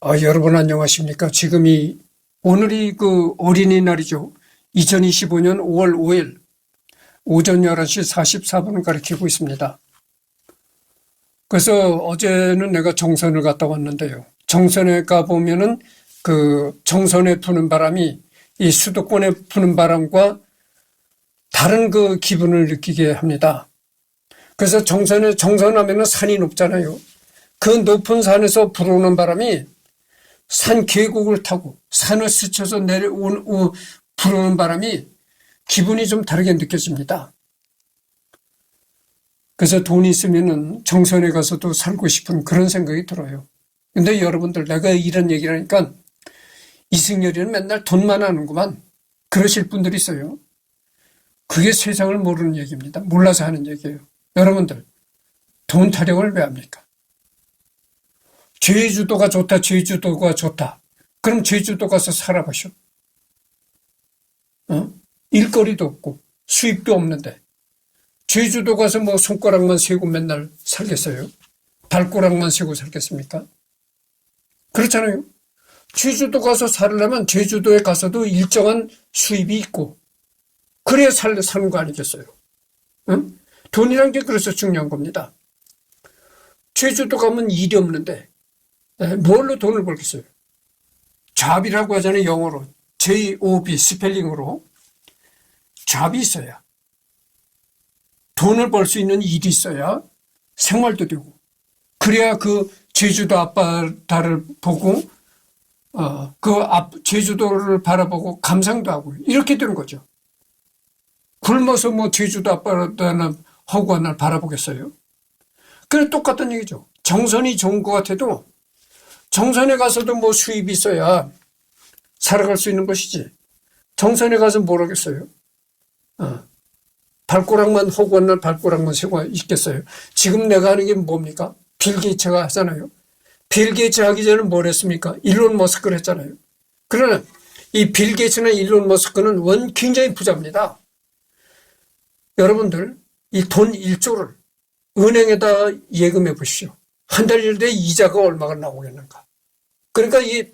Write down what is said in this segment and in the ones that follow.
여러분 안녕하십니까? 오늘이 그 어린이날이죠. 2025년 5월 5일 오전 11시 44분을 가리키고 있습니다. 그래서 어제는 내가 정선을 갔다 왔는데요. 정선에 가보면은 그 정선에 부는 바람이 이 수도권에 부는 바람과 다른 그 기분을 느끼게 합니다. 그래서 정선하면은 산이 높잖아요. 그 높은 산에서 불어오는 바람이 산 계곡을 타고 산을 스쳐서 불어오는 바람이 기분이 좀 다르게 느껴집니다. 그래서 돈이 있으면은 정선에 가서도 살고 싶은 그런 생각이 들어요. 근데 여러분들 내가 이런 얘기를 하니까 이승열이는 맨날 돈만 하는구만 그러실 분들이 있어요. 그게 세상을 모르는 얘기입니다. 몰라서 하는 얘기예요. 여러분들 돈 타령을 왜 합니까? 제주도가 좋다. 그럼 제주도 가서 살아보쇼. 일거리도 없고 수입도 없는데 제주도 가서 뭐 손가락만 세고 맨날 살겠어요? 발가락만 세고 살겠습니까? 그렇잖아요. 제주도 가서 살려면 제주도에 가서도 일정한 수입이 있고 그래야 사는 거 아니겠어요? 돈이란 게 그래서 중요한 겁니다. 제주도 가면 일이 없는데 뭘로 돈을 벌겠어요? 잡이라고 하잖아요. 영어로 JOB 스펠링으로 잡이 있어야 돈을 벌 수 있는 일이 있어야 생활도 되고 그래야 그 제주도 앞바다를 보고 제주도를 바라보고 감상도 하고 이렇게 되는 거죠. 굶어서 뭐 제주도 앞바다나 허구한날 바라보겠어요? 그래 똑같은 얘기죠. 정선이 좋은 것 같아도 정선에 가서도 뭐 수입이 있어야 살아갈 수 있는 것이지. 정선에 가서 뭘 하겠어요? 발가락만 허구한 날 발가락만 세고 있겠어요. 지금 내가 하는 게 뭡니까? 빌 게이츠가 하잖아요. 빌 게이츠 하기 전에 뭘 했습니까? 일론 머스크를 했잖아요. 그러나 이 빌 게이츠나 일론 머스크는 굉장히 부자입니다. 여러분들 이 돈 1조를 은행에다 예금해 보십시오. 한 달 일에 이자가 얼마가 나오겠는가. 그러니까 이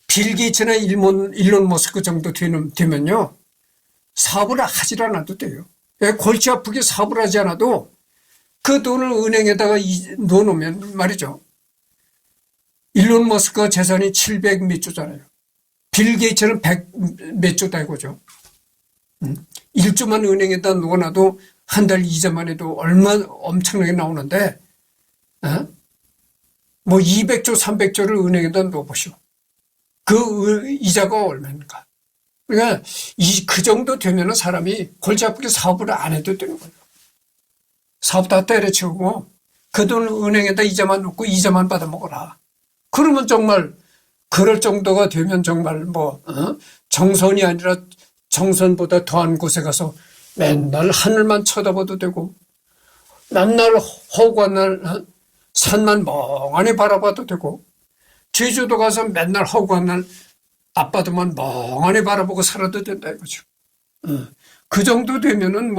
빌 게이츠나 일론 머스크 정도 되면요. 사업을 하질 않아도 돼요. 골치 아프게 사업을 하지 않아도 그 돈을 은행에다가 넣어놓으면 말이죠. 일론 머스크가 재산이 700 몇 조잖아요. 빌 게이츠는 100 몇 조다 이거죠. 1조만 은행에다 넣어놔도 한 달 이자만 해도 엄청나게 나오는데 뭐 200조 300조를 은행에다 넣어보시오. 그 이자가 얼마인가. 그러니까 그 정도 되면은 사람이 골치 아프게 사업을 안 해도 되는 거예요. 사업 다 때려치우고 그 돈을 은행에다 이자만 넣고 이자만 받아 먹어라. 그러면 정말 그럴 정도가 되면 정말 정선이 아니라 정선보다 더한 곳에 가서 맨날 하늘만 쳐다봐도 되고 맨날 허구한 날 산만 멍하니 바라봐도 되고 제주도 가서 맨날 허구한 날 앞바다만 멍하니 바라보고 살아도 된다 이거죠. 그 정도 되면은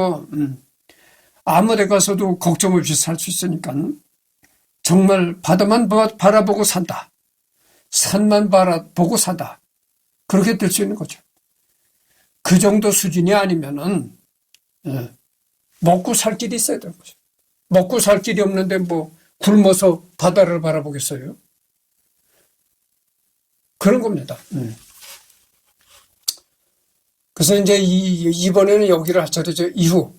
아무 데 가서도 걱정 없이 살 수 있으니까 정말 바다만 바라보고 산다. 산만 바라보고 산다. 그렇게 될 수 있는 거죠. 그 정도 수준이 아니면은 먹고 살 길이 있어야 되는 거죠. 먹고 살 길이 없는데 굶어서 바다를 바라보겠어요? 그런 겁니다. 그래서 이제 이번에는 여기를 하차례죠. 이후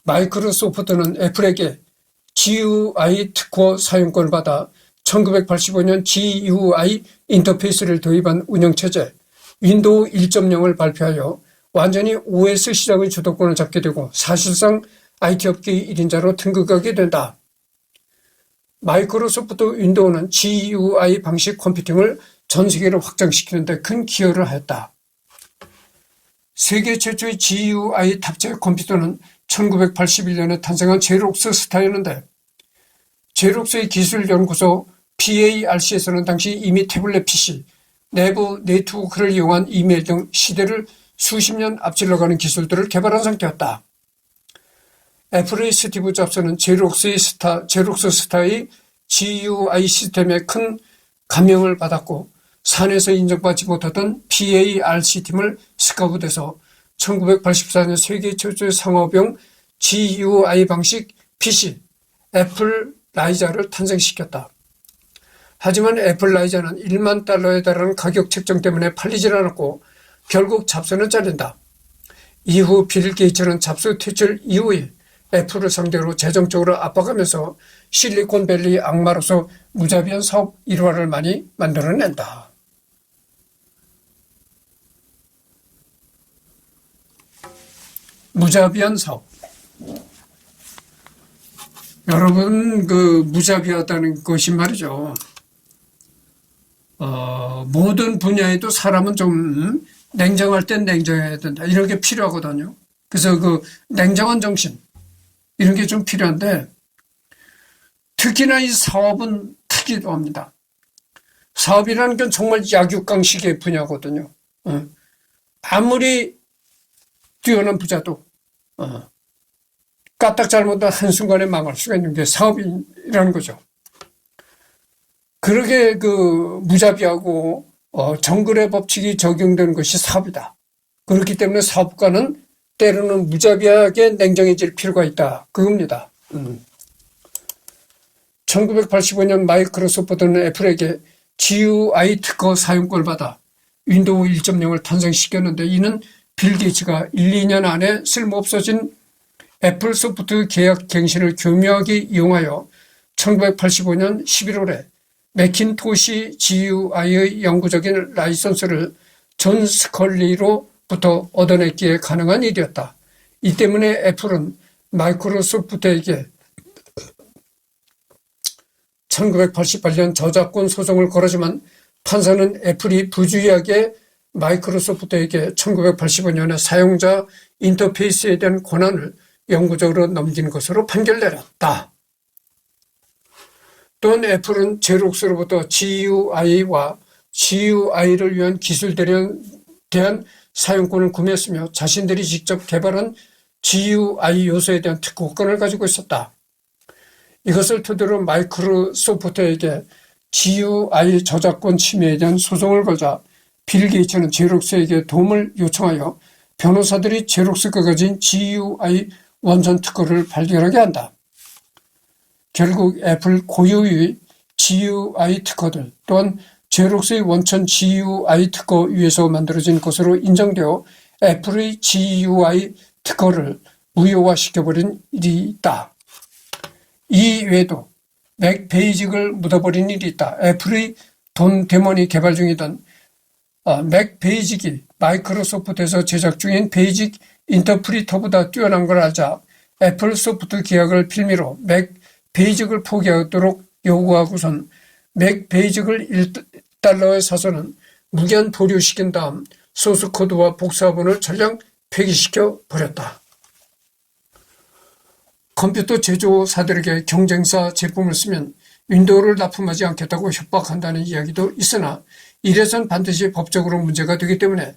마이크로소프트는 애플에게 GUI 특허 사용권을 받아 1985년 GUI 인터페이스를 도입한 운영체제 윈도우 1.0을 발표하여 완전히 OS 시장의 주도권을 잡게 되고 사실상 IT업계의 1인자로 등극하게 된다. 마이크로소프트 윈도우는 GUI 방식 컴퓨팅을 전 세계로 확장시키는 데 큰 기여를 하였다. 세계 최초의 GUI 탑재 컴퓨터는 1981년에 탄생한 제록스 스타였는데 제록스의 기술연구소 PARC에서는 당시 이미 태블릿 PC, 내부 네트워크를 이용한 이메일 등 시대를 수십 년 앞질러 가는 기술들을 개발한 상태였다. 애플의 스티브 잡스는 제록스 스타의 GUI 시스템에 큰 감명을 받았고 산에서 인정받지 못하던 PARC팀을 스카우트해서 1984년 세계 최초의 상업용 GUI 방식 PC 애플 라이자를 탄생시켰다. 하지만 애플 라이자는 1만 달러에 달하는 가격 책정 때문에 팔리질 않았고 결국 잡스는 잘린다. 이후 빌 게이츠는 잡스 퇴출 이후에 애플을 상대로 재정적으로 압박하면서 실리콘밸리 악마로서 무자비한 사업 일화를 많이 만들어낸다. 무자비한 사업. 여러분, 무자비하다는 것이 말이죠. 모든 분야에도 사람은 좀 냉정할 땐 냉정해야 된다. 이런 게 필요하거든요. 그래서 냉정한 정신, 이런 게 좀 필요한데, 특히나 이 사업은 특이도 합니다. 사업이라는 건 정말 약육강식의 분야거든요. 아무리 뛰어난 부자도 까딱 잘못하면 한순간에 망할 수가 있는 게 사업이라는 거죠. 그렇게 무자비하고 정글의 법칙이 적용되는 것이 사업이다. 그렇기 때문에 사업가는 때로는 무자비하게 냉정해질 필요가 있다. 그겁니다. 1985년 마이크로소프트는 애플에게 GUI 특허 사용권을 받아 윈도우 1.0을 탄생시켰는데 이는 빌 게이츠가 1, 2년 안에 쓸모없어진 애플 소프트 계약 갱신을 교묘하게 이용하여 1985년 11월에 매킨토시 GUI의 영구적인 라이선스를 존 스컬리로부터 얻어냈기에 가능한 일이었다. 이 때문에 애플은 마이크로소프트에게 1988년 저작권 소송을 걸었지만 판사는 애플이 부주의하게 마이크로소프트에게 1985년에 사용자 인터페이스에 대한 권한을 영구적으로 넘긴 것으로 판결 내렸다. 또한 애플은 제록스로부터 GUI와 GUI를 위한 기술들에 대한 사용권을 구매했으며 자신들이 직접 개발한 GUI 요소에 대한 특허권을 가지고 있었다. 이것을 토대로 마이크로소프트에게 GUI 저작권 침해에 대한 소송을 걸자 빌 게이츠는 제록스에게 도움을 요청하여 변호사들이 제록스가 가진 GUI 원천 특허를 발견하게 한다. 결국 애플 고유의 GUI 특허들 또한 제록스의 원천 GUI 특허 위에서 만들어진 것으로 인정되어 애플의 GUI 특허를 무효화시켜버린 일이 있다. 이 외에도 맥베이직을 묻어버린 일이 있다. 애플의 돈 데몬이 개발 중이던 맥베이직이 마이크로소프트에서 제작 중인 베이직 인터프리터보다 뛰어난 걸 알자 애플 소프트 계약을 빌미로 맥베이직을 포기하도록 요구하고선 맥베이직을 1달러에 사서는 무기한 보류시킨 다음 소스코드와 복사본을 전량 폐기시켜 버렸다. 컴퓨터 제조사들에게 경쟁사 제품을 쓰면 윈도우를 납품하지 않겠다고 협박한다는 이야기도 있으나 이래선 반드시 법적으로 문제가 되기 때문에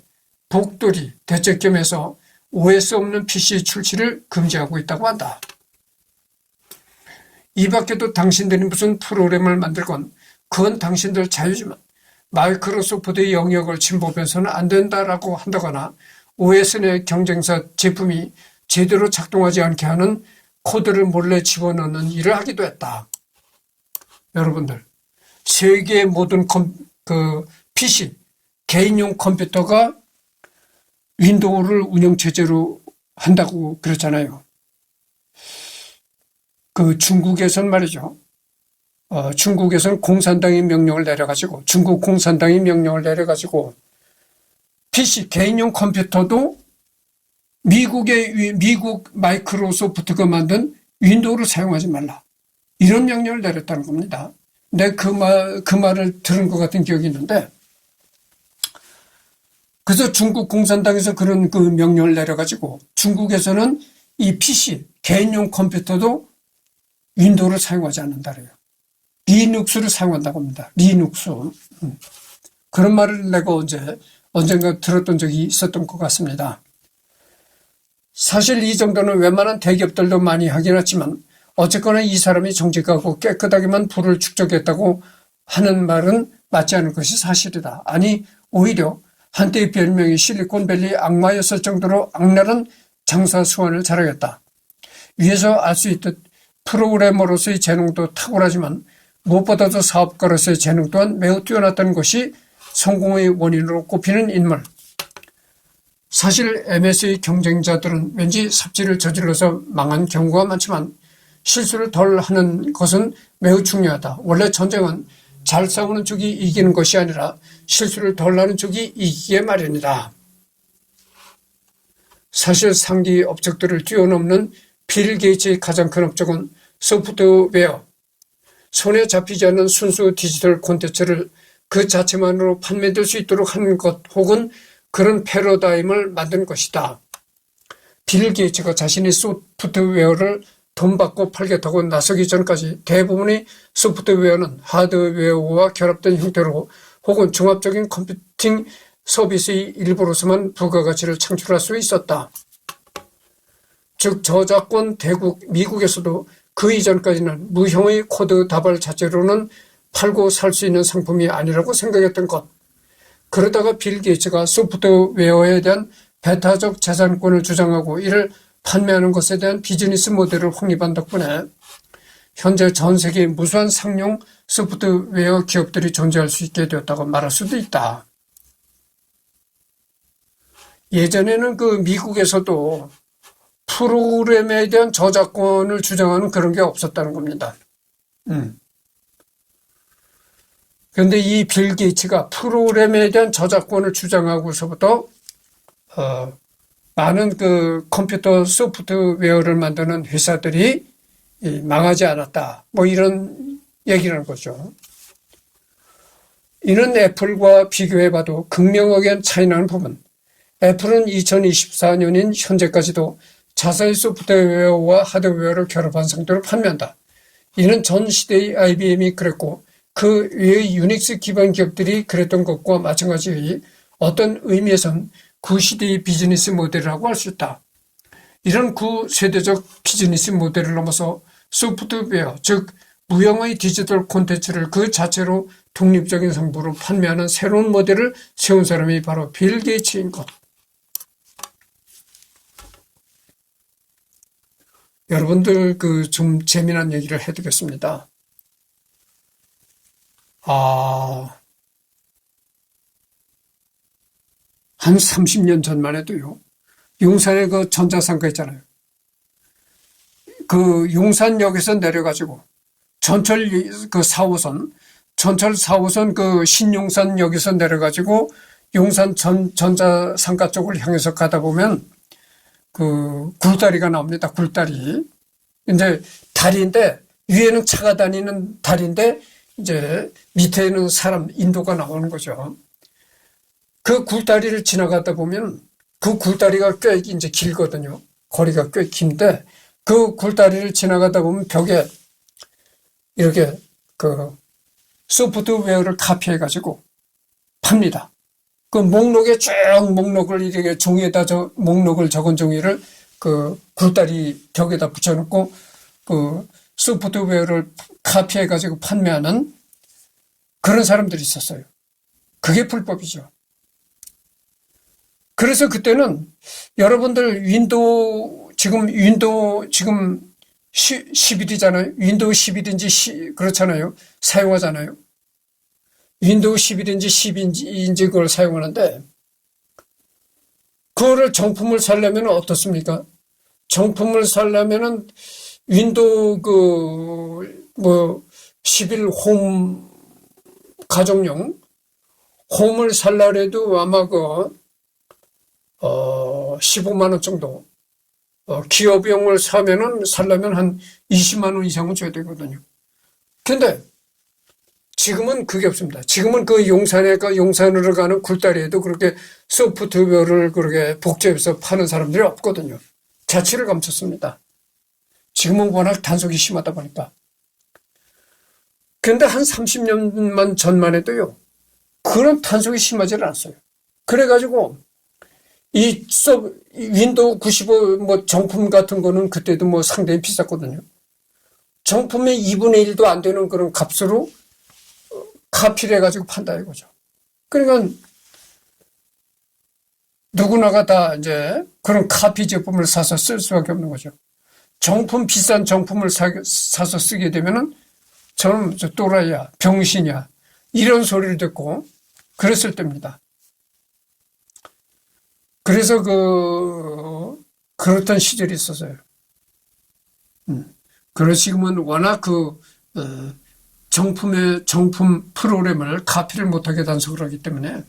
복돌이 대책겸해서 OS 없는 PC 출시를 금지하고 있다고 한다. 이 밖에도 당신들이 무슨 프로그램을 만들건 그건 당신들 자유지만 마이크로소프트의 영역을 침범해서는 안 된다라고 한다거나 OS 내 경쟁사 제품이 제대로 작동하지 않게 하는 코드를 몰래 집어넣는 일을 하기도 했다. 여러분들, 세계의 모든 PC, 개인용 컴퓨터가 윈도우를 운영체제로 한다고 그랬잖아요. 중국에선 말이죠. 중국에서는 공산당이 명령을 내려가지고, 중국 공산당이 명령을 내려가지고, PC, 개인용 컴퓨터도 미국 마이크로소프트가 만든 윈도우를 사용하지 말라. 이런 명령을 내렸다는 겁니다. 내가 그 말을 들은 것 같은 기억이 있는데, 그래서 중국 공산당에서 그런 명령을 내려가지고 중국에서는 이 PC, 개인용 컴퓨터도 윈도우를 사용하지 않는다래요. 리눅스를 사용한다고 합니다. 리눅스. 그런 말을 내가 언젠가 들었던 적이 있었던 것 같습니다. 사실 이 정도는 웬만한 대기업들도 많이 하긴 했지만 어쨌거나 이 사람이 정직하고 깨끗하게만 부를 축적했다고 하는 말은 맞지 않을 것이 사실이다. 아니 오히려 한때의 별명이 실리콘밸리 악마였을 정도로 악랄한 장사 수완을 자랑했다. 위에서 알 수 있듯 프로그래머로서의 재능도 탁월하지만 무엇보다도 사업가로서의 재능 또한 매우 뛰어났다는 것이 성공의 원인으로 꼽히는 인물. 사실 MS의 경쟁자들은 왠지 삽질을 저질러서 망한 경우가 많지만 실수를 덜 하는 것은 매우 중요하다. 원래 전쟁은 잘 싸우는 쪽이 이기는 것이 아니라 실수를 덜 하는 쪽이 이기게 마련이다. 사실 상기 업적들을 뛰어넘는 빌 게이츠의 가장 큰 업적은 소프트웨어, 손에 잡히지 않는 순수 디지털 콘텐츠를 그 자체만으로 판매될 수 있도록 하는 것 혹은 그런 패러다임을 만든 것이다. 빌 게이츠가 자신의 소프트웨어를 돈 받고 팔겠다고 나서기 전까지 대부분의 소프트웨어는 하드웨어와 결합된 형태로 혹은 종합적인 컴퓨팅 서비스의 일부로서만 부가가치를 창출할 수 있었다. 즉 저작권 대국 미국에서도 그 이전까지는 무형의 코드 다발 자체로는 팔고 살 수 있는 상품이 아니라고 생각했던 것. 그러다가 빌 게이츠가 소프트웨어에 대한 배타적 재산권을 주장하고 이를 판매하는 것에 대한 비즈니스 모델을 확립한 덕분에 현재 전 세계에 무수한 상용 소프트웨어 기업들이 존재할 수 있게 되었다고 말할 수도 있다. 예전에는 그 미국에서도 프로그램에 대한 저작권을 주장하는 그런 게 없었다는 겁니다. 그런데 이 빌 게이츠가 프로그램에 대한 저작권을 주장하고서부터 많은 그 컴퓨터 소프트웨어를 만드는 회사들이 망하지 않았다. 뭐 이런 얘기라는 거죠. 이는 애플과 비교해봐도 극명하게 차이나는 부분. 애플은 2024년인 현재까지도 자사의 소프트웨어와 하드웨어를 결합한 상태로 판매한다. 이는 전 시대의 IBM이 그랬고 그 외의 유닉스 기반 기업들이 그랬던 것과 마찬가지의 어떤 의미에선 구시대의 비즈니스 모델이라고 할 수 있다. 이런 구세대적 비즈니스 모델을 넘어서 소프트웨어, 즉 무형의 디지털 콘텐츠를 그 자체로 독립적인 상품으로 판매하는 새로운 모델을 세운 사람이 바로 빌 게이츠인 것. 여러분들 그 좀 재미난 얘기를 해드리겠습니다. 한 30년 전만 해도요. 용산에 그 전자상가 있잖아요. 그 용산역에서 내려가지고 전철 그 4호선, 전철 4호선 그 신용산역에서 내려가지고 용산 전자상가 쪽을 향해서 가다 보면 그 굴다리가 나옵니다. 굴다리. 이제 다리인데 위에는 차가 다니는 다리인데 이제 밑에는 사람 인도가 나오는 거죠. 그 굴다리를 지나가다 보면 그 굴다리가 꽤 이제 길거든요. 거리가 꽤 긴데 그 굴다리를 지나가다 보면 벽에 이렇게 그 소프트웨어를 카피해가지고 팝니다. 그 목록에 쭉 목록을 이렇게 종이에다 목록을 적은 종이를 그 굴다리 벽에다 붙여놓고 그 소프트웨어를 카피해가지고 판매하는 그런 사람들이 있었어요. 그게 불법이죠. 그래서 그때는 여러분들 윈도우 지금 11이잖아요. 윈도우 11인지 그렇잖아요. 사용하잖아요. 윈도우 11인지 12인지 그걸 사용하는데 그거를 정품을 사려면 어떻습니까? 정품을 사려면은 윈도우 11 홈 가정용 홈을 살라 해도 아마 15만 원 정도. 기업용을 살려면 한 20만 원 이상은 줘야 되거든요. 근데 지금은 그게 없습니다. 지금은 그 용산으로 가는 굴다리에도 그렇게 소프트웨어를 그렇게 복제해서 파는 사람들이 없거든요. 자취를 감췄습니다. 지금은 워낙 단속이 심하다 보니까. 근데 한 30년만 전만 해도요. 그런 단속이 심하지는 않았어요. 그래가지고 이 윈도우 95 뭐 정품 같은 거는 그때도 뭐 상당히 비쌌거든요. 정품의 2분의 1도 안 되는 그런 값으로 카피를 해가지고 판다 이거죠. 그러니까 누구나가 다 이제 그런 카피 제품을 사서 쓸 수밖에 없는 거죠. 비싼 정품을 사서 쓰게 되면은 저는 또라이야, 병신이야, 이런 소리를 듣고 그랬을 때입니다. 그래서 그렇던 시절이 있었어요. 그런 지금은 워낙 정품 프로그램을 카피를 못하게 단속을 하기 때문에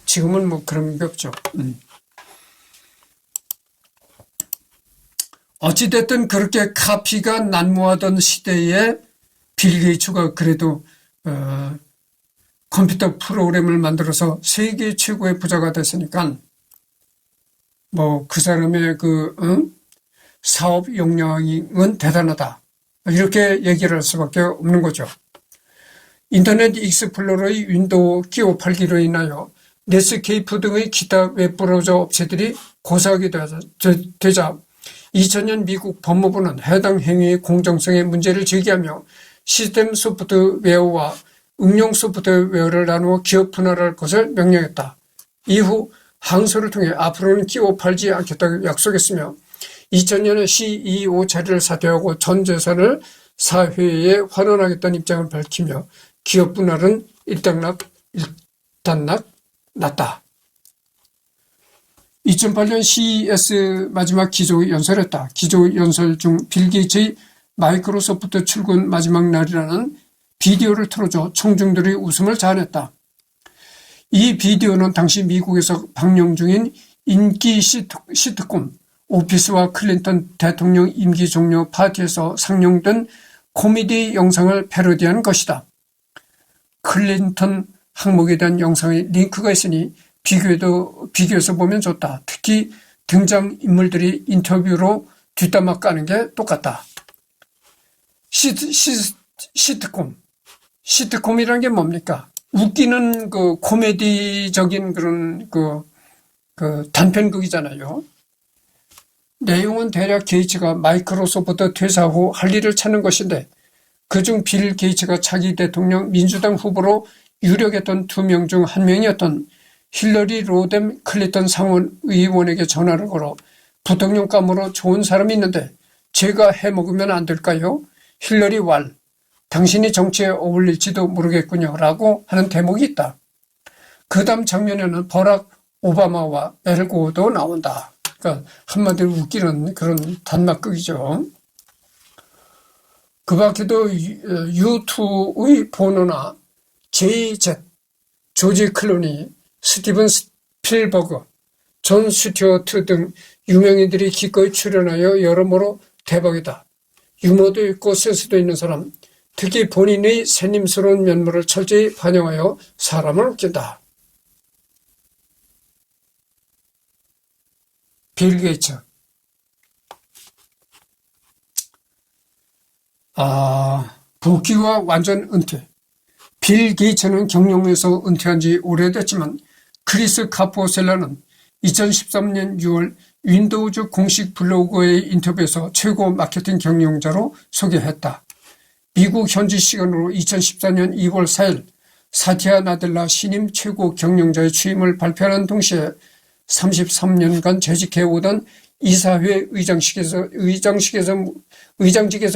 지금은 뭐 그런 게 없죠. 어찌됐든 그렇게 카피가 난무하던 시대에 빌 게이츠가 그래도 컴퓨터 프로그램을 만들어서 세계 최고의 부자가 됐으니까 뭐 그 사람의 사업 역량은 대단하다, 이렇게 얘기를 할 수밖에 없는 거죠. 인터넷 익스플로러의 윈도우 끼워 팔기로 인하여 넷스케이프 등의 기타 웹브라우저 업체들이 고사하게 되자 2000년 미국 법무부는 해당 행위의 공정성에 문제를 제기하며 시스템 소프트웨어와 응용 소프트웨어를 나누어 기업 분할할 것을 명령했다. 이후 항소를 통해 앞으로는 끼워 팔지 않겠다고 약속했으며 2000년에 CEO 자리를 사퇴하고 전 재산을 사회에 환원하겠다는 입장을 밝히며 기업 분할은 일단락 났다. 2008년 CES 마지막 기조연설했다. 기조연설 중 빌 게이츠의 마이크로소프트 출근 마지막 날이라는 비디오를 틀어줘 청중들의 웃음을 자아냈다. 이 비디오는 당시 미국에서 방영 중인 인기 시트콤 오피스와 클린턴 대통령 임기 종료 파티에서 상영된 코미디 영상을 패러디한 것이다. 클린턴 항목에 대한 영상의 링크가 있으니 비교해서 보면 좋다. 특히 등장인물들이 인터뷰로 뒷담화 까는 게 똑같다. 시트콤이라는 게 뭡니까? 웃기는 코미디적인 그런 단편극이잖아요. 내용은 대략 게이츠가 마이크로소프트 퇴사 후 할 일을 찾는 것인데 그중 빌 게이츠가 차기 대통령 민주당 후보로 유력했던 2명 중 1명이었던 힐러리 로뎀 클린턴 상원의원에게 전화를 걸어 부통령감으로 좋은 사람이 있는데 제가 해먹으면 안 될까요? 힐러리 왈, 당신이 정치에 어울릴지도 모르겠군요 라고 하는 대목이 있다. 그 다음 장면에는 버락 오바마와 엘고도 나온다. 그러니까 한마디로 웃기는 그런 단막극이죠. 그 밖에도 U2의 보노나 JZ, 조지 클루니, 스티븐 스필버그, 존 스튜어트 등 유명인들이 기꺼이 출연하여 여러모로 대박이다. 유머도 있고 센스도 있는 사람, 특히 본인의 새님스러운 면모를 철저히 반영하여 사람을 웃긴다. 빌 게이츠. 복귀와 완전 은퇴. 빌 게이츠는 경영에서 은퇴한 지 오래됐지만 크리스 카포셀라는 2013년 6월 윈도우즈 공식 블로그의 인터뷰에서 최고 마케팅 경영자로 소개했다. 미국 현지 시간으로 2014년 2월 4일 사티아 나델라 신임 최고 경영자의 취임을 발표하는 동시에 33년간 재직해오던 이사회 의장직에서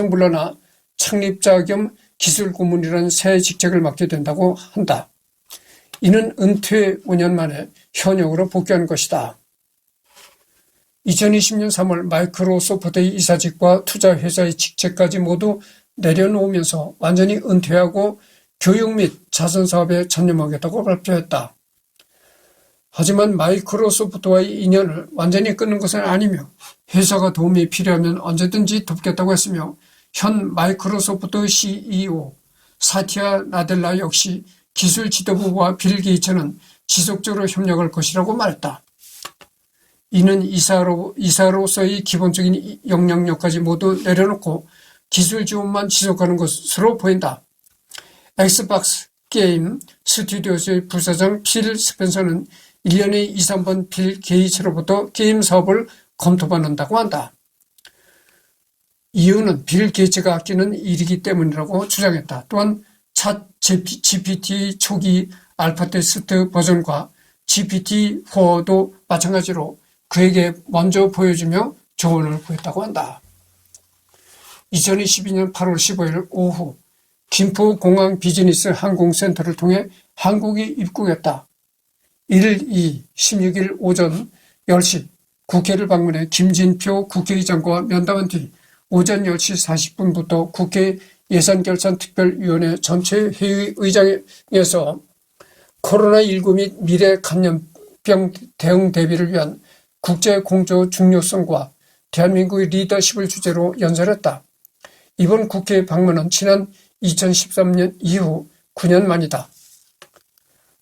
물러나 창립자 겸 기술 고문이라는 새 직책을 맡게 된다고 한다. 이는 은퇴 5년 만에 현역으로 복귀한 것이다. 2020년 3월 마이크로소프트의 이사직과 투자회사의 직책까지 모두 내려놓으면서 완전히 은퇴하고 교육 및 자선사업에 전념하겠다고 발표했다. 하지만 마이크로소프트와의 인연을 완전히 끊는 것은 아니며 회사가 도움이 필요하면 언제든지 돕겠다고 했으며 현 마이크로소프트 CEO 사티아 나델라 역시 기술 지도부와 빌 게이츠는 지속적으로 협력할 것이라고 말했다. 이는 이사로서의 기본적인 역량력까지 모두 내려놓고 기술 지원만 지속하는 것으로 보인다. 엑스박스 게임 스튜디오스의 부사장 필 스펜서는 1년에 2, 3번 빌 게이츠로부터 게임 사업을 검토받는다고 한다. 이유는 빌 게이츠가 아끼는 일이기 때문이라고 주장했다. 또한 차 GPT 초기 알파 테스트 버전과 GPT-4도 마찬가지로 그에게 먼저 보여주며 조언을 구했다고 한다. 2022년 8월 15일 오후 김포공항 비즈니스 항공센터를 통해 한국에 입국했다. 1일 2, 16일 오전 10시 국회를 방문해 김진표 국회의장과 면담한 뒤 오전 10시 40분부터 국회 예산결산특별위원회 전체회의 의장에서 코로나19 및 미래 감염병 대응 대비를 위한 국제공조 중요성과 대한민국의 리더십을 주제로 연설했다. 이번 국회 방문은 지난 2013년 이후 9년 만이다.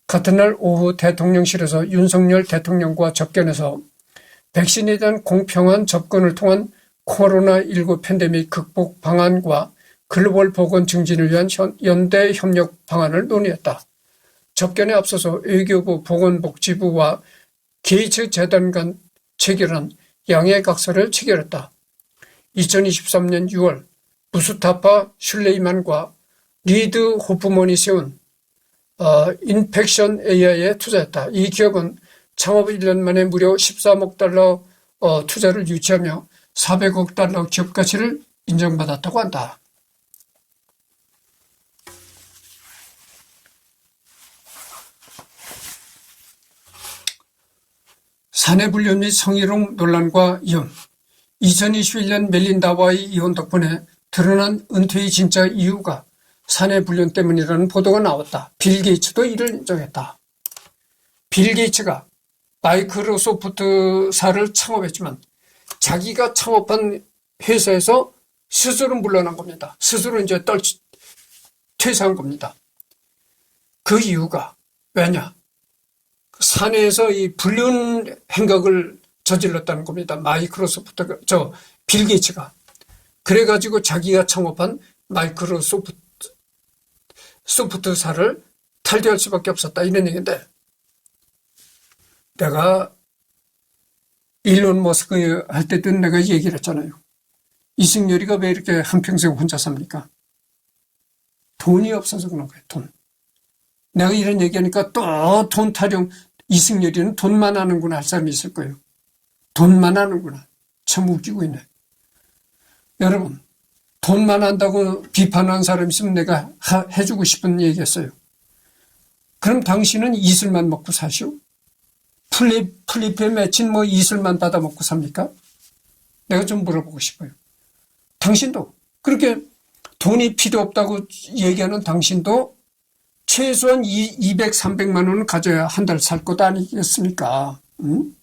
같은 날 오후 대통령실에서 윤석열 대통령과 접견해서 백신에 대한 공평한 접근을 통한 코로나19 팬데믹 극복 방안과 글로벌 보건 증진을 위한 연대 협력 방안을 논의했다. 접견에 앞서서 외교부 보건복지부와 게이츠 재단 간 체결한 양해각서를 체결했다. 2023년 6월 무스타파 슐레이만과 리드 호프먼이 세운 인펙션 AI에 투자했다. 이 기업은 창업 1년 만에 무려 13억 달러 투자를 유치하며 400억 달러 기업 가치를 인정받았다고 한다. 사내불륜 및 성희롱 논란과 이혼. 2021년 멜린다와의 이혼 덕분에 드러난 은퇴의 진짜 이유가 사내불륜 때문이라는 보도가 나왔다. 빌 게이츠도 이를 인정했다. 빌 게이츠가 마이크로소프트사를 창업했지만 자기가 창업한 회사에서 스스로 물러난 겁니다. 스스로 이제 퇴사한 겁니다. 그 이유가 왜냐? 사내에서 이 불륜 행각을 저질렀다는 겁니다. 마이크로소프트가, 빌 게이츠가. 그래가지고 자기가 창업한 마이크로소프트사를 탈퇴할 수밖에 없었다. 이런 얘기인데, 내가 일론 머스크 할 때도 내가 얘기를 했잖아요. 이승열이가 왜 이렇게 한평생 혼자 삽니까? 돈이 없어서 그런 거예요. 돈. 내가 이런 얘기하니까 또 돈 타령, 이승열이는 돈만 하는구나 할 사람이 있을 거예요. 돈만 하는구나. 참 웃기고 있네. 여러분, 돈만 한다고 비판하는 사람 있으면 내가 해주고 싶은 얘기했어요. 그럼 당신은 이슬만 먹고 사시오? 플립에 맺힌 이슬만 받아 먹고 삽니까? 내가 좀 물어보고 싶어요. 당신도 그렇게 돈이 필요 없다고 얘기하는 당신도 최소한 200, 300만 원은 가져야 한 달 살 것 아니겠습니까? 응?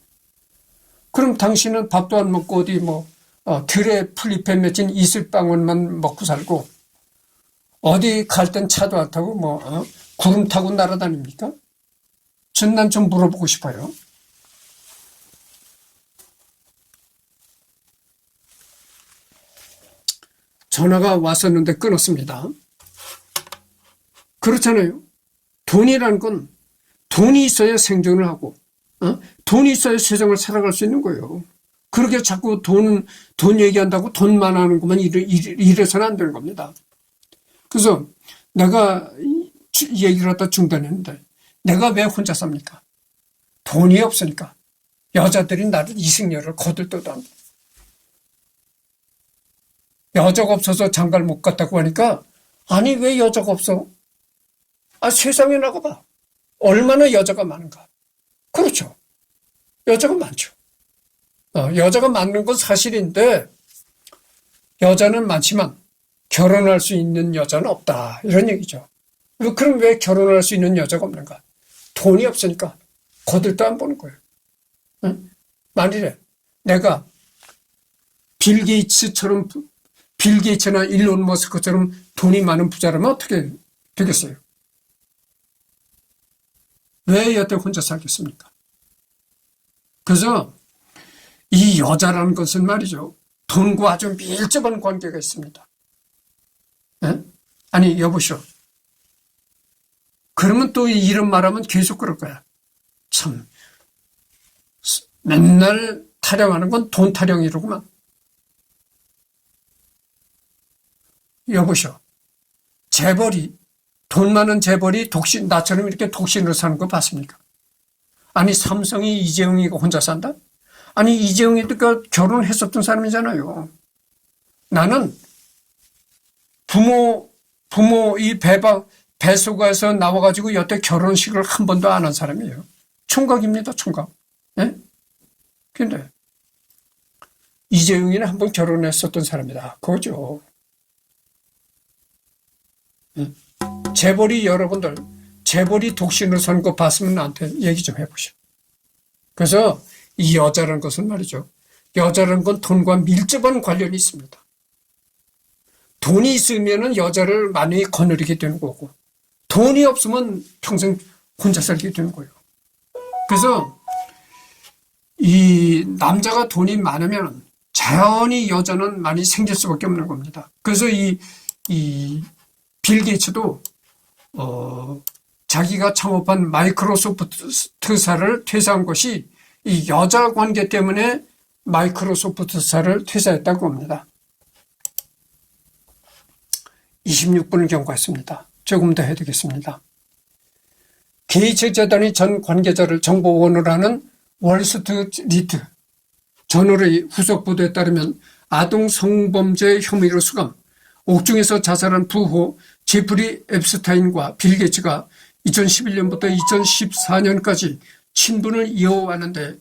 그럼 당신은 밥도 안 먹고 어디 들에 플립에 맺힌 이슬방울만 먹고 살고 어디 갈 땐 차도 안 타고 구름 타고 날아다닙니까? 난 좀 물어보고 싶어요. 전화가 왔었는데 끊었습니다. 그렇잖아요. 돈이라는 건 돈이 있어야 생존을 하고 돈이 있어야 세상을 살아갈 수 있는 거예요. 그렇게 자꾸 돈 얘기한다고 돈만 하는구만 이래서는 안 되는 겁니다. 그래서 내가 얘기를 하다 중단했는데 내가 왜 혼자 삽니까? 돈이 없으니까. 여자들이 나를 이승열을 거들떠도 안 돼. 여자가 없어서 장가를 못 갔다고 하니까 아니 왜 여자가 없어? 세상에 나가봐. 얼마나 여자가 많은가. 그렇죠. 여자가 많죠. 여자가 많은 건 사실인데 여자는 많지만 결혼할 수 있는 여자는 없다. 이런 얘기죠. 그럼 왜 결혼할 수 있는 여자가 없는가? 돈이 없으니까 거들떠 안 보는 거예요. 응? 만일에 내가 빌 게이츠나 일론 머스크처럼 돈이 많은 부자라면 어떻게 되겠어요? 왜 여태 혼자 살겠습니까? 그래서 이 여자라는 것은 말이죠. 돈과 아주 밀접한 관계가 있습니다. 네? 아니 여보시오. 그러면 또 이런 말하면 계속 그럴 거야. 참 맨날 타령하는 건 돈 타령이로구만. 여보시오. 재벌이 돈 많은 재벌이 나처럼 이렇게 독신으로 사는 거 봤습니까? 아니, 삼성이 이재용이가 혼자 산다? 아니, 이재용이도 결혼했었던 사람이잖아요. 나는 부모 이 배수가에서 나와가지고 여태 결혼식을 한 번도 안 한 사람이에요. 총각입니다, 총각. 예? 근데 이재용이는 한 번 결혼했었던 사람이다. 그거죠. 예? 여러분들, 재벌이 독신으로 사는 거 봤으면 나한테 얘기 좀 해보시오. 그래서 이 여자라는 것은 말이죠. 여자라는 건 돈과 밀접한 관련이 있습니다. 돈이 있으면 여자를 많이 거느리게 되는 거고, 돈이 없으면 평생 혼자 살게 되는 거예요. 그래서 이 남자가 돈이 많으면 자연히 여자는 많이 생길 수밖에 없는 겁니다. 그래서 이 빌 게이츠도 자기가 창업한 마이크로소프트사를 퇴사한 것이 이 여자 관계 때문에 마이크로소프트사를 퇴사했다고 합니다. 26분을 경과했습니다. 조금 더 해드리겠습니다. 게이츠 재단이 전 관계자를 정보원으로 하는 월스트리트 저널의 후속 보도에 따르면 아동 성범죄 혐의로 수감, 옥중에서 자살한 부호 제프리 앱스타인과 빌 게이츠가 2011년부터 2014년까지 친분을 이어왔는데,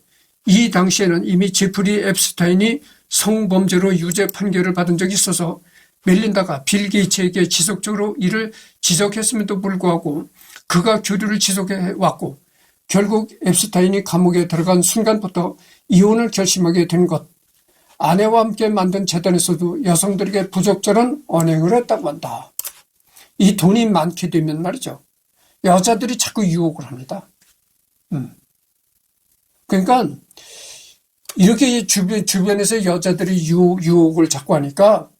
이 당시에는 이미 제프리 앱스타인이 성범죄로 유죄 판결을 받은 적이 있어서 멜린다가 빌 게이츠에게 지속적으로 이를 지적했음에도 불구하고 그가 교류를 지속해왔고, 결국 앱스타인이 감옥에 들어간 순간부터 이혼을 결심하게 된 것. 아내와 함께 만든 재단에서도 여성들에게 부적절한 언행을 했다고 한다. 이 돈이 많게 되면 말이죠, 여자들이 자꾸 유혹을 합니다. 그러니까 이렇게 주변에서 여자들이 유혹을 자꾸 하니까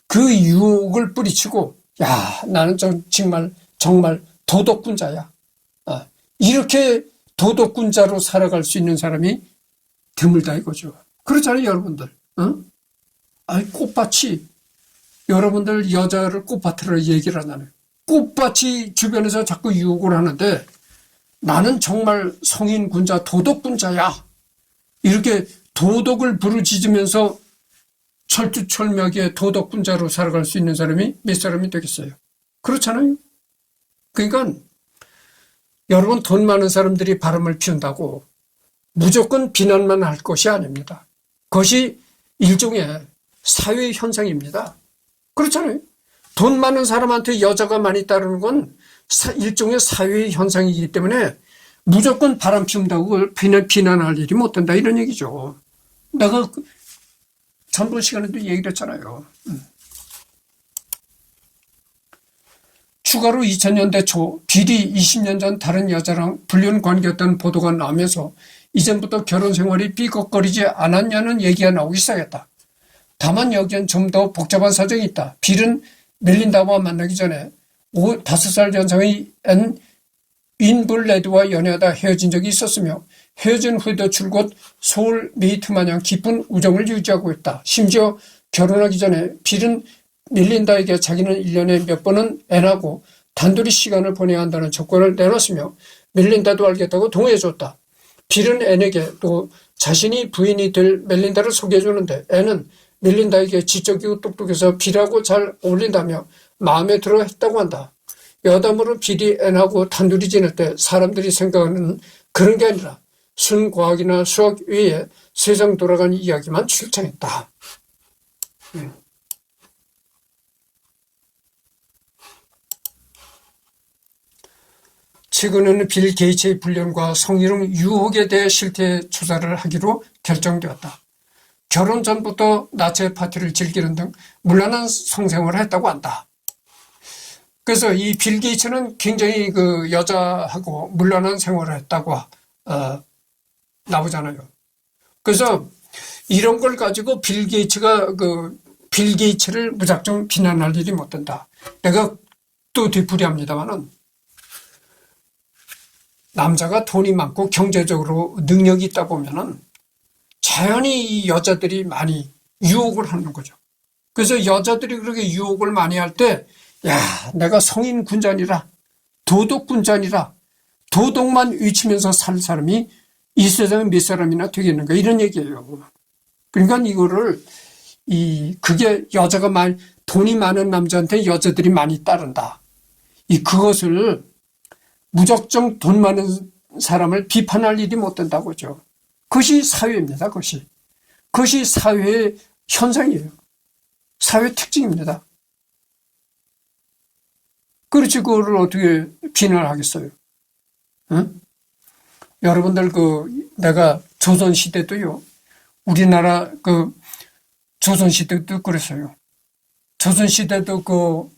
그 유혹을 뿌리치고, 야, 나는 정말 도덕군자야. 이렇게 도덕군자로 살아갈 수 있는 사람이 드물다 이거죠. 그렇잖아요, 여러분들. 꽃밭이, 여러분들 여자를 꽃밭으로 얘기를 하잖아요. 꽃밭이 주변에서 자꾸 유혹을 하는데 나는 정말 성인군자, 도덕군자야. 이렇게 도덕을 부르짖으면서 철두철미하게 도덕군자로 살아갈 수 있는 사람이 몇 사람이 되겠어요? 그렇잖아요. 그러니까 여러분, 돈 많은 사람들이 바람을 피운다고 무조건 비난만 할 것이 아닙니다. 그것이 일종의 사회 현상입니다. 그렇잖아요. 돈 많은 사람한테 여자가 많이 따르는 건 일종의 사회 현상이기 때문에 무조건 바람 피운다고 비난할 일이 못 된다, 이런 얘기죠. 내가 전번 시간에도 얘기를 했잖아요. 추가로 2000년대 초 빌이 20년 전 다른 여자랑 불륜 관계였다는 보도가 나오면서 이전부터 결혼 생활이 삐걱거리지 않았냐는 얘기가 나오기 시작했다. 다만 여기엔 좀 더 복잡한 사정이 있다. 빌은 멜린다와 만나기 전에 5살 연상의 앤 윈블레드와 연애하다 헤어진 적이 있었으며, 헤어진 후에도 줄곧 소울메이트 마냥 깊은 우정을 유지하고 있다. 심지어 결혼하기 전에 빌은 멜린다에게 자기는 1년에 몇 번은 앤하고 단둘이 시간을 보내야 한다는 조건을 내놨으며, 멜린다도 알겠다고 동의해줬다. 빌은 앤에게 또 자신이 부인이 될 멜린다를 소개해주는데, 앤은 멜린다에게 지적이고 똑똑해서 빌하고 잘 어울린다며 마음에 들어 했다고 한다. 여담으로 빌이 앤하고 단둘이 지낼 때 사람들이 생각하는 그런 게 아니라 순과학이나 수학 외에 세상 돌아가는 이야기만 출창했다. 최근에는 빌 게이츠의 불륜과 성희롱 유혹에 대해 실태 조사를 하기로 결정되었다. 결혼 전부터 나체 파티를 즐기는 등 문란한 성생활을 했다고 한다. 그래서 이 빌 게이츠는 굉장히 그 여자하고 문란한 생활을 했다고 나오잖아요. 그래서 이런 걸 가지고 빌 게이츠를 무작정 비난할 일이 못 된다. 내가 또 되풀이합니다만은, 남자가 돈이 많고 경제적으로 능력이 있다 보면은 자연히 이 여자들이 많이 유혹을 하는 거죠. 그래서 여자들이 그렇게 유혹을 많이 할 때, 야, 내가 성인 군자니라, 도덕분자니라. 도덕만 외치면서 살 사람이 이 세상에 몇 사람이나 되겠는가 이런 얘기예요. 그러니까 이거를 그게 여자가 돈이 많은 남자한테 여자들이 많이 따른다. 그것을 무작정 돈 많은 사람을 비판할 일이 못 된다고죠. 그것이 사회입니다. 그것이 사회의 현상이에요. 사회 특징입니다. 그렇지 그거를 어떻게 비난하겠어요? 응? 여러분들 내가 조선시대도요. 우리나라 조선시대도 그랬어요. 조선시대도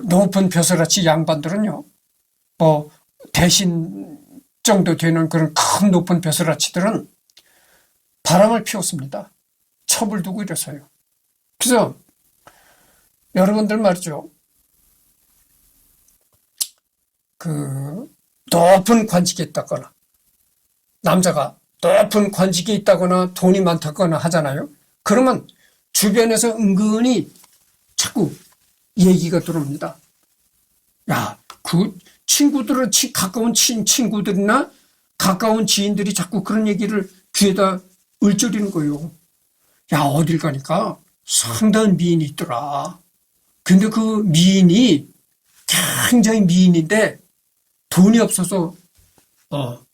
높은 벼슬아치 양반들은요. 대신 정도 되는 그런 큰 높은 벼슬아치들은 바람을 피웠습니다. 첩을 두고 이랬어요. 그래서 여러분들 말이죠. 높은 관직에 있다거나 남자가 높은 관직에 있다거나 돈이 많다거나 하잖아요. 그러면 주변에서 은근히 자꾸 얘기가 들어옵니다. 야, 친구들은 가까운 친구들이나 가까운 지인들이 자꾸 그런 얘기를 귀에다 을저리는 거예요. 야, 어딜 가니까 상당한 미인이 있더라. 근데 그 미인이 굉장히 미인인데 돈이 없어서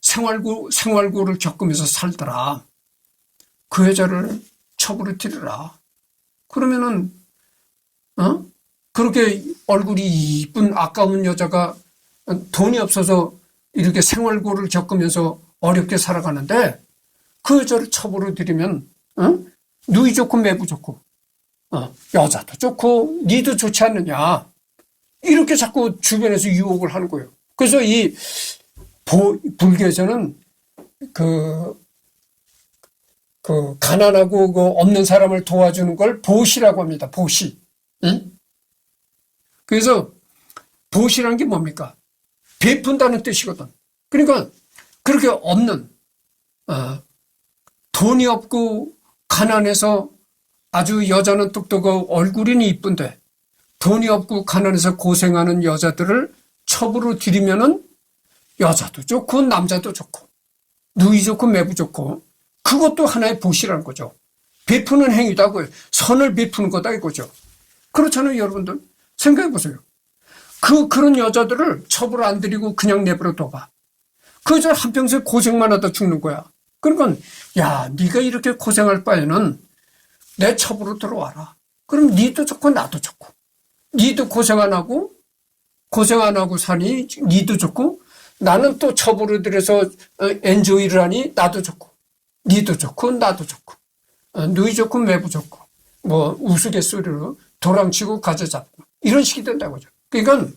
생활고를 겪으면서 살더라. 그 여자를 첩으로 들여라. 그러면은 그렇게 얼굴이 이쁜 아까운 여자가 돈이 없어서 이렇게 생활고를 겪으면서 어렵게 살아가는데 그 여자를 첩으로 들이면 누이 좋고 매부 좋고 여자도 좋고 니도 좋지 않느냐 이렇게 자꾸 주변에서 유혹을 하는 거예요. 그래서 이 불교에서는 가난하고 없는 사람을 도와주는 걸 보시라고 합니다. 보시. 응? 그래서 보시라는 게 뭡니까? 베푼다는 뜻이거든. 그러니까 그렇게 없는 돈이 없고 가난해서 아주 여자는 똑똑하고 얼굴이 이쁜데 돈이 없고 가난해서 고생하는 여자들을 첩으로 들이면은 여자도 좋고 남자도 좋고 누이 좋고 매부 좋고 그것도 하나의 보시라는 거죠. 베푸는 행위다고요. 선을 베푸는 거다 이거죠. 그렇잖아요, 여러분들. 생각해 보세요. 그런 여자들을 첩으로 안 들이고 그냥 내버려 둬봐. 그 여자 한평생 고생만 하다 죽는 거야. 그러니까 야, 네가 이렇게 고생할 바에는 내 첩으로 들어와라. 그럼 니도 좋고 나도 좋고 니도 고생 안 하고 사니 니도 좋고 나는 또 첩으로 들여서 엔조이를 하니 나도 좋고 니도 좋고 나도 좋고 누이 좋고 매부 좋고 우스갯소리로 도랑치고 가져잡고 이런 식이 된다고죠. 그러니까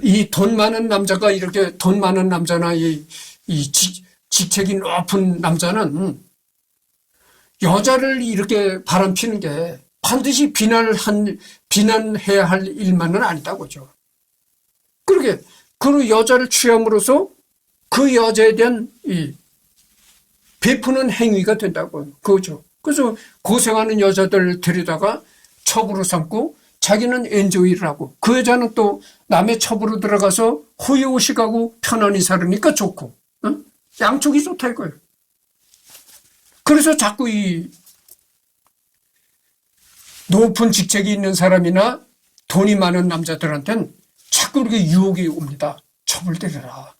이 돈 많은 남자가 이렇게 돈 많은 남자나 이 직책이 높은 남자는 여자를 이렇게 바람피는 게 반드시 비난해야 할 일만은 아니다고죠. 그러게 그 여자를 취함으로써 그 여자에 대한 베푸는 행위가 된다고 그거죠. 그래서 고생하는 여자들 데려다가 첩으로 삼고 자기는 엔조이를 하고 그 여자는 또 남의 첩으로 들어가서 호의호식하고 편안히 살으니까 좋고 양쪽이 좋다 이거예요. 그래서 자꾸 이 높은 직책이 있는 사람이나 돈이 많은 남자들한테는 자꾸 이렇게 유혹이 옵니다. 첩을 들여라.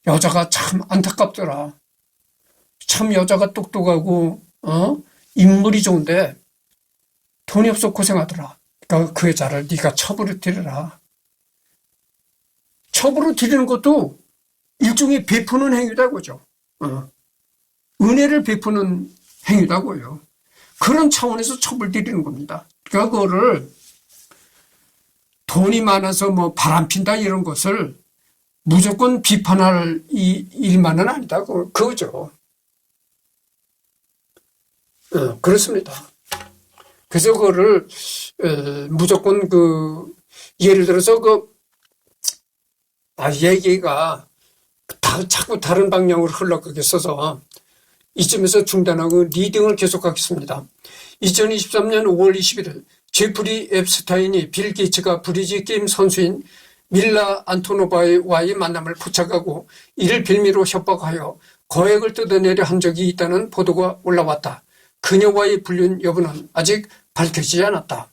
여자가 참 안타깝더라. 참 여자가 똑똑하고 인물이 좋은데 돈이 없어 고생하더라. 그러니까 그 여자를 네가 첩으로 들여라. 첩으로 들이는 것도 일종의 베푸는 행위다고죠. 은혜를 베푸는 행위다고요. 그런 차원에서 첩을 들이는 겁니다. 그러니까 그거를 돈이 많아서 바람핀다 이런 것을 무조건 비판할 일만은 아니다. 그거죠. 그렇습니다. 그래서 그거를 무조건 예를 들어서 얘기가 자꾸 다른 방향으로 흘러가겠어서 이쯤에서 중단하고 리딩을 계속하겠습니다. 2023년 5월 21일 제프리 앱스타인이 빌 게이츠가 브리지 게임 선수인 밀라 안토노바와의 만남을 포착하고 이를 빌미로 협박하여 거액을 뜯어내려 한 적이 있다는 보도가 올라왔다. 그녀와의 불륜 여부는 아직 밝혀지지 않았다.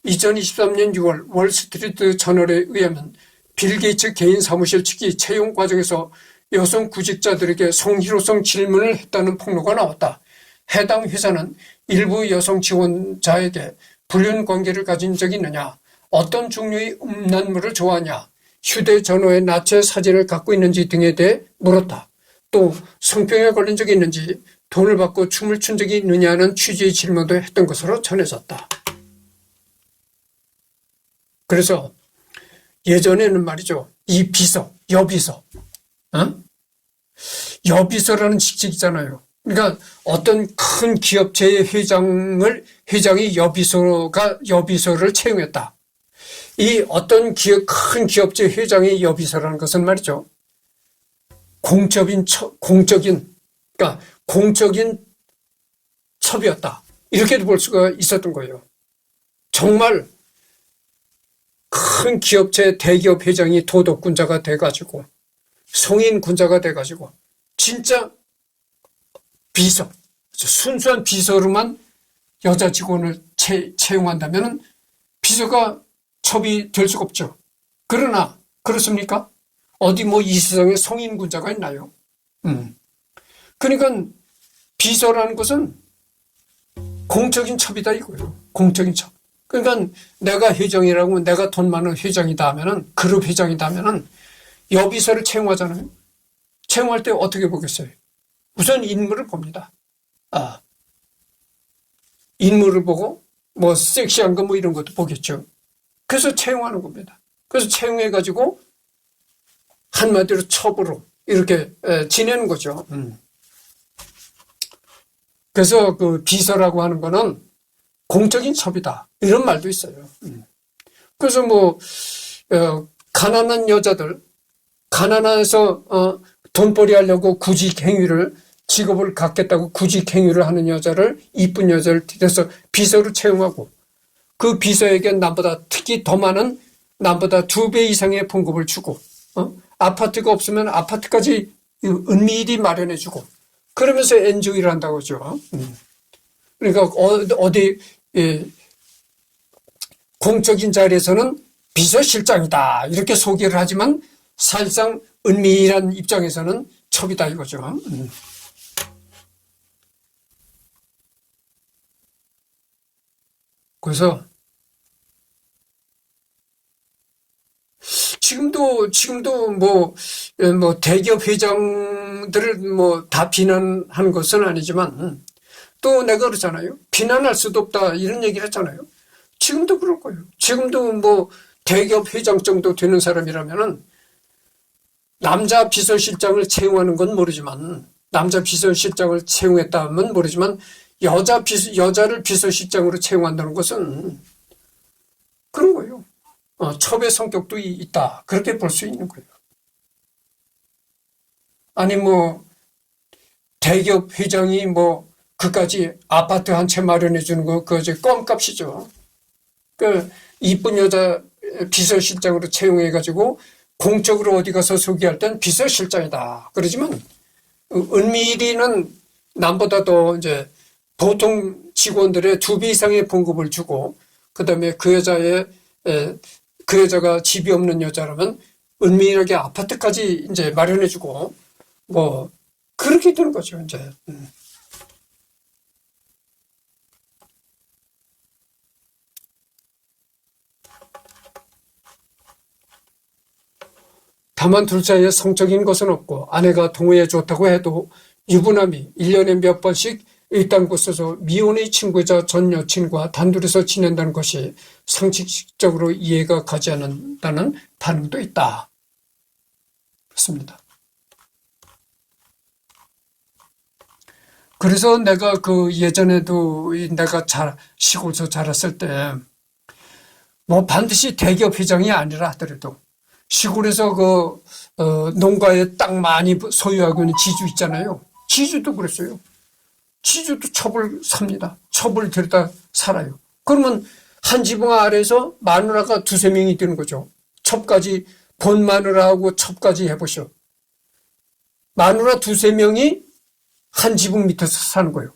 2023년 6월 월스트리트 저널에 의하면 빌 게이츠 개인 사무실 측이 채용 과정에서 여성 구직자들에게 성희롱성 질문을 했다는 폭로가 나왔다. 해당 회사는 일부 여성 지원자에게 불륜 관계를 가진 적이 있느냐, 어떤 종류의 음란물을 좋아하냐, 휴대전화에 나체 사진을 갖고 있는지 등에 대해 물었다. 또 성병에 걸린 적이 있는지, 돈을 받고 춤을 춘 적이 있느냐는 취지의 질문도 했던 것으로 전해졌다. 그래서 예전에는 말이죠, 이 비서, 여비서, 여비서라는 직책이잖아요. 그러니까 어떤 큰 기업체의 회장이 여비서를 채용했다. 이 어떤 큰 기업체 회장의 여비서라는 것은 말이죠, 공적인 첩이었다. 이렇게도 볼 수가 있었던 거예요. 정말 큰 기업체 대기업 회장이 도덕군자가 돼가지고, 성인군자가 돼가지고, 진짜 비서, 순수한 비서로만 여자 직원을 채용한다면 비서가 첩이 될 수가 없죠. 그러나 그렇습니까? 어디 이 세상에 성인군자가 있나요? 그러니까 비서라는 것은 공적인 첩이다 이거예요. 공적인 첩. 그러니까 내가 회장이라고, 내가 돈 많은 회장이다 하면은, 그룹 회장이다 하면은 여비서를 채용하잖아요. 채용할 때 어떻게 보겠어요? 우선 인물을 봅니다. 인물을 보고 섹시한 거 이런 것도 보겠죠. 그래서 채용하는 겁니다. 그래서 채용해가지고 한마디로 첩으로 이렇게 지내는 거죠. 그래서 그 비서라고 하는 거는 공적인 첩이다, 이런 말도 있어요. 그래서 가난한 여자들, 가난해서 돈벌이 하려고 직업을 갖겠다고 구직 행위를 하는 여자를, 이쁜 여자를 들여서 비서로 채용하고, 그 비서에게 특히 더 많은 남보다 2배 이상의 봉급을 주고, 아파트가 없으면 아파트까지 은밀히 마련해주고, 그러면서 엔조이를 한다고 하죠. 그러니까 어디 공적인 자리에서는 비서실장이다 이렇게 소개를 하지만 사실상 은밀한 입장에서는 첩이다 이거죠. 그래서 지금도 대기업 회장들을 다 비난하는 것은 아니지만, 또 내가 그러잖아요. 비난할 수도 없다 이런 얘기를 했잖아요. 지금도 그럴 거예요. 지금도 대기업 회장 정도 되는 사람이라면은 남자 비서실장을 채용하는 건 모르지만, 남자 비서실장을 채용했다 하면 모르지만, 여자를 비서실장으로 채용한다는 것은 그런 거예요. 첩의 성격도 있다, 그렇게 볼 수 있는 거예요. 아니 대기업 회장이 그까지 아파트 한 채 마련해 주는 거, 그거 껌값이죠. 이쁜 여자 비서실장으로 채용해가지고 공적으로 어디 가서 소개할 땐 비서실장이다 그러지만, 은밀히는 남보다 더 이제 보통 직원들의 2배 이상의 봉급을 주고, 그 다음에 그 여자가 집이 없는 여자라면 은밀하게 아파트까지 이제 마련해주고, 그렇게 되는 거죠, 이제. 다만 둘 사이에 성적인 것은 없고, 아내가 동의해 줬다고 해도 유부남이 1년에 몇 번씩 일단 곳에서 미혼의 친구이자 전 여친과 단둘이서 지낸다는 것이 상식적으로 이해가 가지 않는다는 반응도 있다. 그렇습니다. 그래서 내가 예전에도 내가 시골에서 자랐을 때, 반드시 대기업 회장이 아니라 하더라도 시골에서 농가에 땅 많이 소유하고 있는 지주 있잖아요. 지주도 그랬어요. 지주도 첩을 삽니다. 첩을 데려다 살아요. 그러면 한 지붕 아래에서 마누라가 2-3명이 되는 거죠. 첩까지, 본 마누라하고 첩까지 해보시오. 마누라 두세 명이 한 지붕 밑에서 사는 거예요.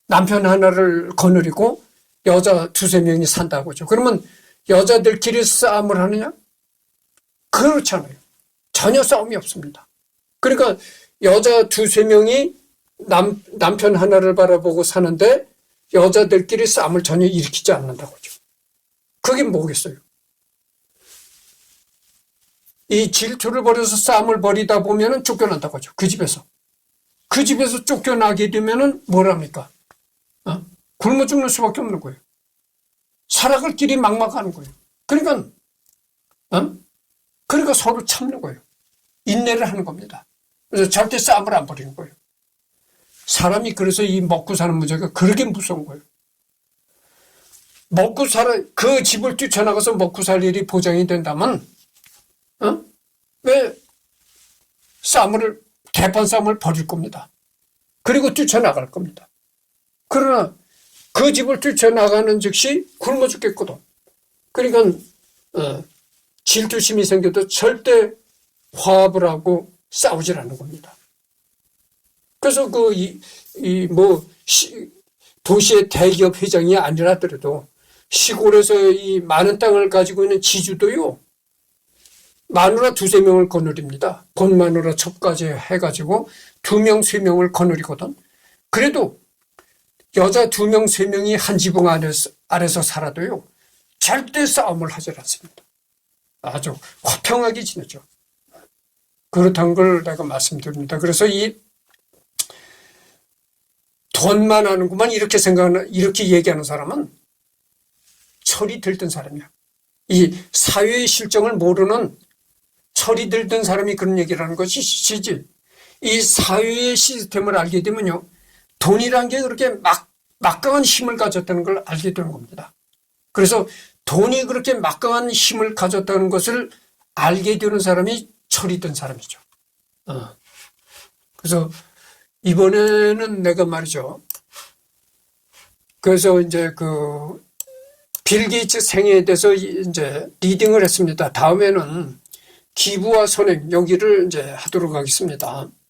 남편 하나를 거느리고 여자 두세 명이 산다고죠. 그러면 여자들끼리 싸움을 하느냐? 그렇지 않아요. 전혀 싸움이 없습니다. 그러니까 여자 두세 명이 남편 하나를 바라보고 사는데 여자들끼리 싸움을 전혀 일으키지 않는다고죠. 그게 뭐겠어요? 이 질투를 벌여서 싸움을 벌이다 보면은 쫓겨난다고 하죠. 그 집에서. 그 집에서 쫓겨나게 되면은 뭐랍니까? 굶어 죽는 수밖에 없는 거예요. 살아갈 길이 막막하는 거예요. 그러니까, 그러니까 서로 참는 거예요. 인내를 하는 겁니다. 그래서 절대 싸움을 안 벌이는 거예요. 사람이 그래서 이 먹고 사는 문제가 그렇게 무서운 거예요. 그 집을 뛰쳐나가서 먹고 살 일이 보장이 된다면, 왜 대판 싸움을 벌일 겁니다. 그리고 뛰쳐나갈 겁니다. 그러나 그 집을 뛰쳐나가는 즉시 굶어 죽겠거든. 그러니까 질투심이 생겨도 절대 화합을 하고 싸우질 않는 겁니다. 그래서 도시의 대기업 회장이 아니라더라도 시골에서 이 많은 땅을 가지고 있는 지주도요, 마누라 두세 명을 거느립니다. 본 마누라 첩까지 해가지고 2명, 3명을 거느리거든. 그래도 여자 2명, 3명이 한 지붕 아래서 살아도요, 절대 싸움을 하지 않습니다. 아주 화평하게 지내죠. 그렇다는 걸 내가 말씀드립니다. 그래서 이 돈만 하는구만 이렇게 얘기하는 사람은 철이 들든 사람이야. 이 사회의 실정을 모르는 철이 들든 사람이 그런 얘기를 하는 것이지, 이 사회의 시스템을 알게 되면요, 돈이란 게 그렇게 막강한 힘을 가졌다는 걸 알게 되는 겁니다. 그래서 돈이 그렇게 막강한 힘을 가졌다는 것을 알게 되는 사람이 철이 든 사람이죠. 그래서 이번에는 내가 말이죠, 그래서 이제 빌 게이츠 생애에 대해서 이제 리딩을 했습니다. 다음에는 기부와 선행, 여기를 이제 하도록 하겠습니다.